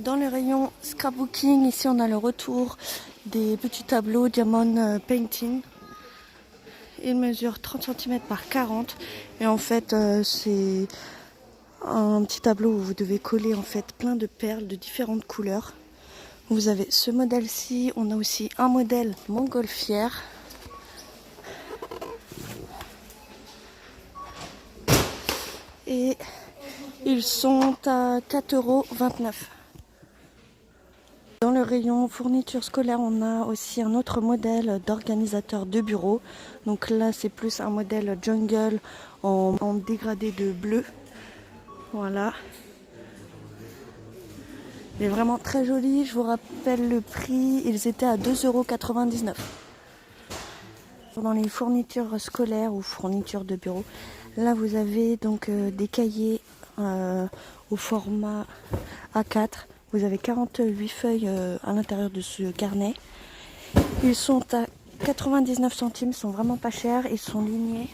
Dans le rayon scrapbooking, ici on a le retour des petits tableaux Diamond Painting. Il mesure 30 cm par 40 et en fait c'est un petit tableau où vous devez coller en fait plein de perles de différentes couleurs. Vous avez ce modèle-ci, on a aussi un modèle montgolfière. Et ils sont à 4,29 €. Dans le rayon fourniture scolaire, on a aussi un autre modèle d'organisateur de bureau. Donc là, c'est plus un modèle jungle en dégradé de bleu. Voilà. Il est vraiment très joli. Je vous rappelle le prix. Ils étaient à 2,99 €. Dans les fournitures scolaires ou fournitures de bureau, là, vous avez donc des cahiers au format A4. Vous avez 48 feuilles à l'intérieur de ce carnet. Ils sont à 99 centimes, ils sont vraiment pas chers, ils sont lignés.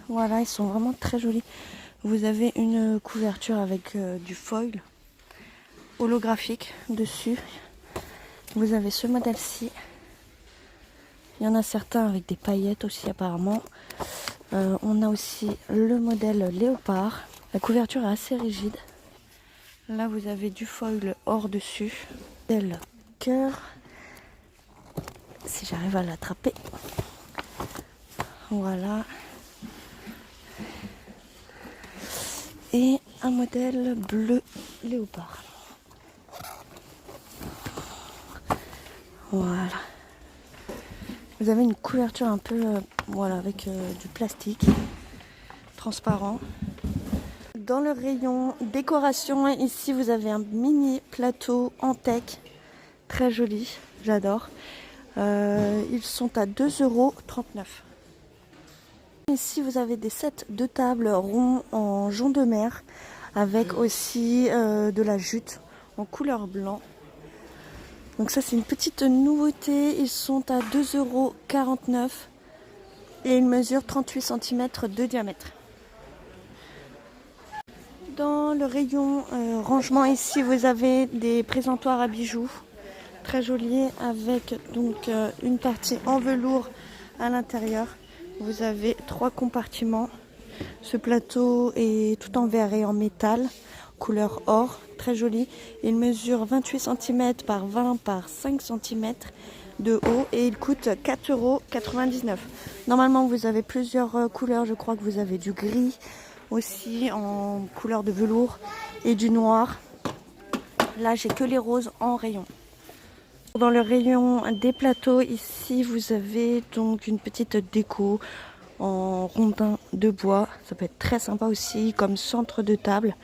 Voilà, ils sont vraiment très jolis. Vous avez une couverture avec du foil holographique dessus. Vous avez ce modèle-ci. Il y en a certains avec des paillettes aussi apparemment. On a aussi le modèle léopard. La couverture est assez rigide. Là, vous avez du foil or dessus. Modèle cœur. Si j'arrive à l'attraper. Voilà. Et un modèle bleu léopard. Voilà. Vous avez une couverture un peu voilà, avec du plastique transparent. Dans le rayon décoration, ici vous avez un mini plateau en teck, très joli, j'adore. Ils sont à 2,39 €. Ici vous avez des sets de table ronds en jonc de mer avec aussi de la jute en couleur blanc. Donc ça c'est une petite nouveauté, ils sont à 2,49 € et ils mesurent 38 cm de diamètre. Dans le rayon rangement, ici vous avez des présentoirs à bijoux très jolis avec donc une partie en velours à l'intérieur. Vous avez 3 compartiments. Ce plateau est tout en verre et en métal, couleur or, très joli. Il mesure 28 cm par 20 par 5 cm de haut et il coûte 4,99 €. Normalement vous avez plusieurs couleurs, je crois que vous avez du gris aussi en couleur de velours et du noir. Là j'ai que les roses en rayon. Dans le rayon des plateaux, ici vous avez donc une petite déco en rondin de bois. Ça peut être très sympa aussi comme centre de table.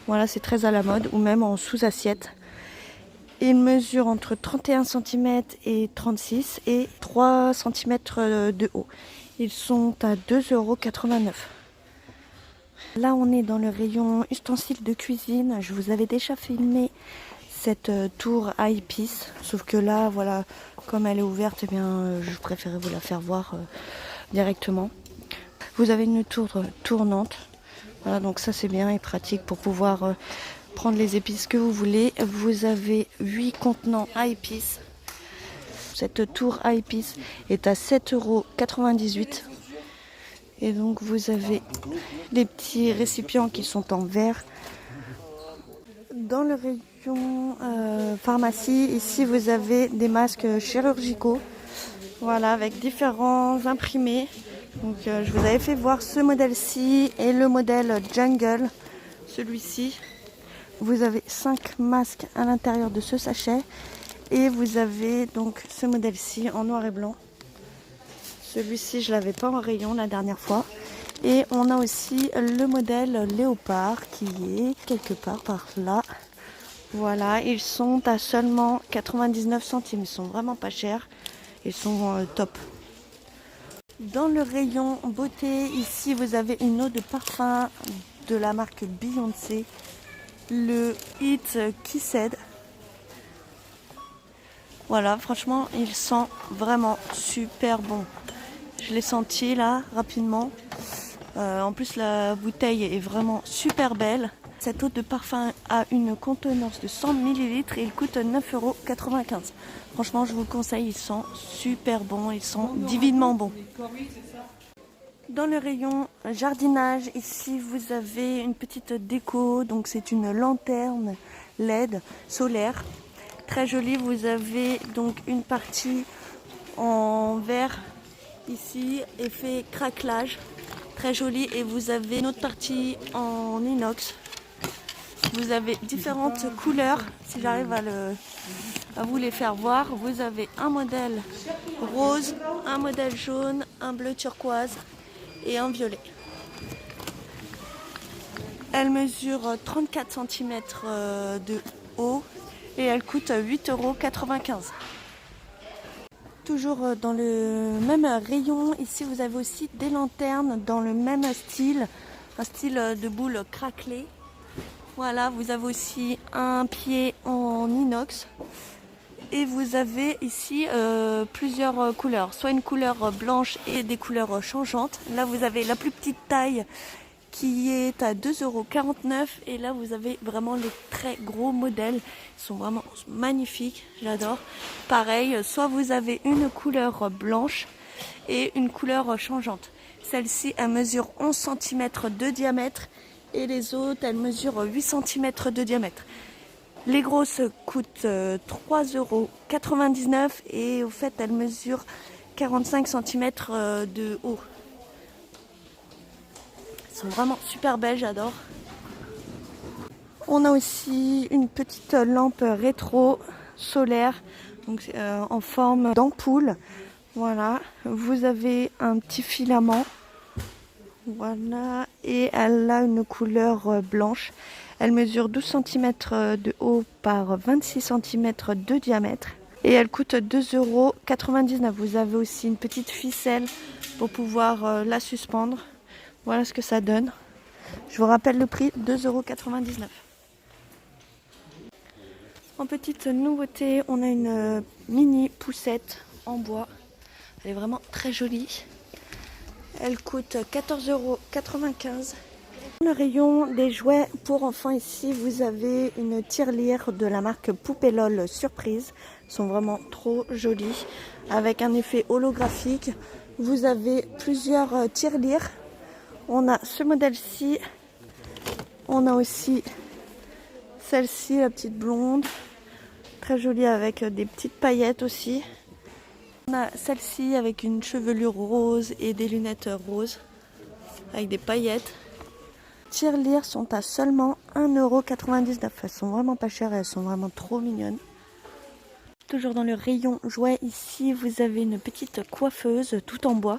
Voilà, c'est très à la mode, ou même en sous-assiette. Il mesure entre 31 cm et 36 et 3 cm de haut. Ils sont à 2,89 €. Là, on est dans le rayon ustensiles de cuisine. Je vous avais déjà filmé cette tour à épices. Sauf que là, voilà, comme elle est ouverte, eh bien, je préférais vous la faire voir directement. Vous avez une tour tournante. Voilà, donc ça c'est bien et pratique pour pouvoir prendre les épices que vous voulez. Vous avez 8 contenants à épices. Cette tour à épices est à 7,98 €. Et donc vous avez des petits récipients qui sont en verre. Dans le rayon pharmacie, ici vous avez des masques chirurgicaux. Voilà, avec différents imprimés. Donc je vous avais fait voir ce modèle-ci et le modèle Jungle, celui-ci. Vous avez 5 masques à l'intérieur de ce sachet. Et vous avez donc ce modèle-ci en noir et blanc. Celui-ci, je ne l'avais pas en rayon la dernière fois. Et on a aussi le modèle léopard qui est quelque part par là. Voilà, ils sont à seulement 99 centimes. Ils sont vraiment pas chers. Ils sont top. Dans le rayon beauté, ici vous avez une eau de parfum de la marque Beyoncé. Le Hit Kissed. Voilà, franchement, il sent vraiment super bon. Je l'ai senti là, rapidement. En plus, la bouteille est vraiment super belle. cette eau de parfum a une contenance de 100 ml et il coûte 9,95 €. Franchement, je vous le conseille, ils sont super bons, ils sont divinement bons. Dans le rayon jardinage, ici vous avez une petite déco, donc c'est une lanterne LED solaire, très jolie. Vous avez donc une partie en verre ici, effet craquelage, très jolie, et vous avez une autre partie en inox. Vous avez différentes couleurs, si j'arrive à vous les faire voir. Vous avez un modèle rose, un modèle jaune, un bleu turquoise et un violet. Elle mesure 34 cm de haut et elle coûte 8,95 €. Toujours dans le même rayon, ici vous avez aussi des lanternes dans le même style, un style de boule craquelée. Voilà, vous avez aussi un pied en inox. Et vous avez ici plusieurs couleurs, soit une couleur blanche et des couleurs changeantes. Là vous avez la plus petite taille qui est à 2,49 € et là vous avez vraiment les très gros modèles. Ils sont vraiment magnifiques, j'adore. Pareil, soit vous avez une couleur blanche et une couleur changeante. Celle-ci, elle mesure 11 cm de diamètre et les autres, elles mesurent 8 cm de diamètre. Les grosses coûtent 3,99 € et au fait elles mesurent 45 cm de haut. Elles sont vraiment super belles, j'adore. On a aussi une petite lampe rétro solaire, donc en forme d'ampoule. Voilà, vous avez un petit filament. Voilà, et elle a une couleur blanche. Elle mesure 12 cm de haut par 26 cm de diamètre. Et elle coûte 2,99 €. Vous avez aussi une petite ficelle pour pouvoir la suspendre. Voilà ce que ça donne. Je vous rappelle le prix, 2,99 €. En petite nouveauté, on a une mini poussette en bois. Elle est vraiment très jolie. Elle coûte 14,95 €. Dans le rayon des jouets pour enfants, ici vous avez une tirelire de la marque Poupée LOL Surprise. Elles sont vraiment trop jolies avec un effet holographique. Vous avez plusieurs tirelires. On a ce modèle-ci. On a aussi celle-ci, la petite blonde. Très jolie avec des petites paillettes aussi. On a celle-ci avec une chevelure rose et des lunettes roses avec des paillettes. Les tirelires sont à seulement 1,99 €. Elles sont vraiment pas chères et elles sont vraiment trop mignonnes. Toujours dans le rayon jouets, ici vous avez une petite coiffeuse tout en bois.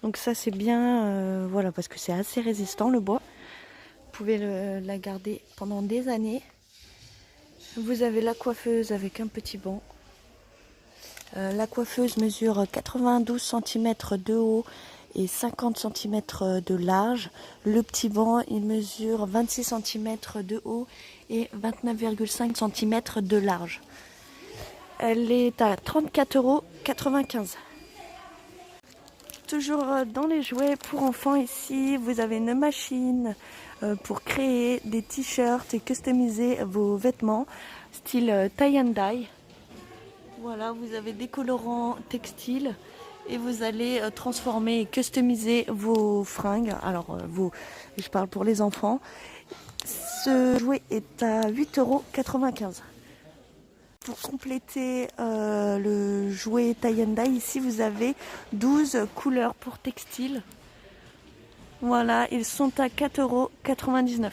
Donc ça c'est bien, voilà, parce que c'est assez résistant le bois. Vous pouvez la garder pendant des années. Vous avez la coiffeuse avec un petit banc. La coiffeuse mesure 92 cm de haut et 50 cm de large. Le petit banc, il mesure 26 cm de haut et 29,5 cm de large. Elle est à 34,95 €. Toujours dans les jouets pour enfants, ici vous avez une machine pour créer des t-shirts et customiser vos vêtements style tie and dye. Voilà, vous avez des colorants textiles et vous allez transformer et customiser vos fringues. Alors, je parle pour les enfants. Ce jouet est à 8,95 €. Pour compléter le jouet tie and dye, ici vous avez 12 couleurs pour textile. Voilà, ils sont à 4,99 €.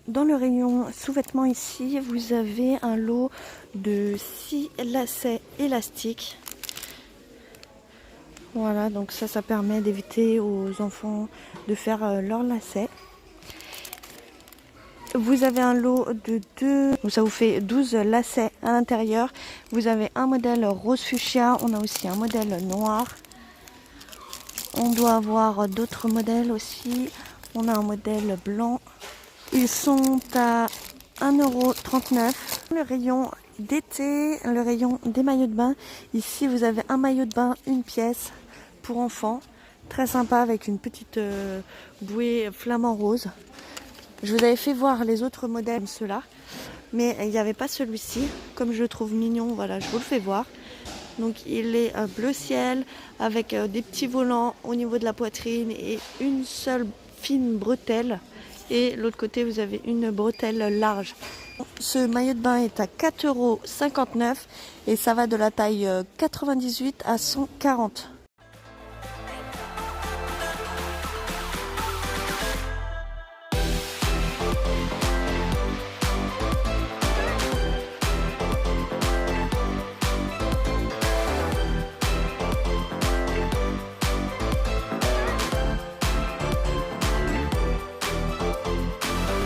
Dans le rayon sous-vêtements ici, vous avez un lot de 6 lacets élastiques. Voilà, donc ça permet d'éviter aux enfants de faire leurs lacets. Vous avez un lot de 2, donc ça vous fait 12 lacets à l'intérieur. Vous avez un modèle rose fuchsia, on a aussi un modèle noir. On doit avoir d'autres modèles aussi. On a un modèle blanc. Ils sont à 1,39 €. Le rayon d'été, le rayon des maillots de bain. Ici, vous avez un maillot de bain, une pièce pour enfants. Très sympa avec une petite bouée flamant rose. Je vous avais fait voir les autres modèles, ceux-là. Mais il n'y avait pas celui-ci. Comme je le trouve mignon, voilà, je vous le fais voir. Donc il est bleu ciel avec des petits volants au niveau de la poitrine et une seule fine bretelle. Et l'autre côté, vous avez une bretelle large. Ce maillot de bain est à 4,59 € et ça va de la taille 98 à 140.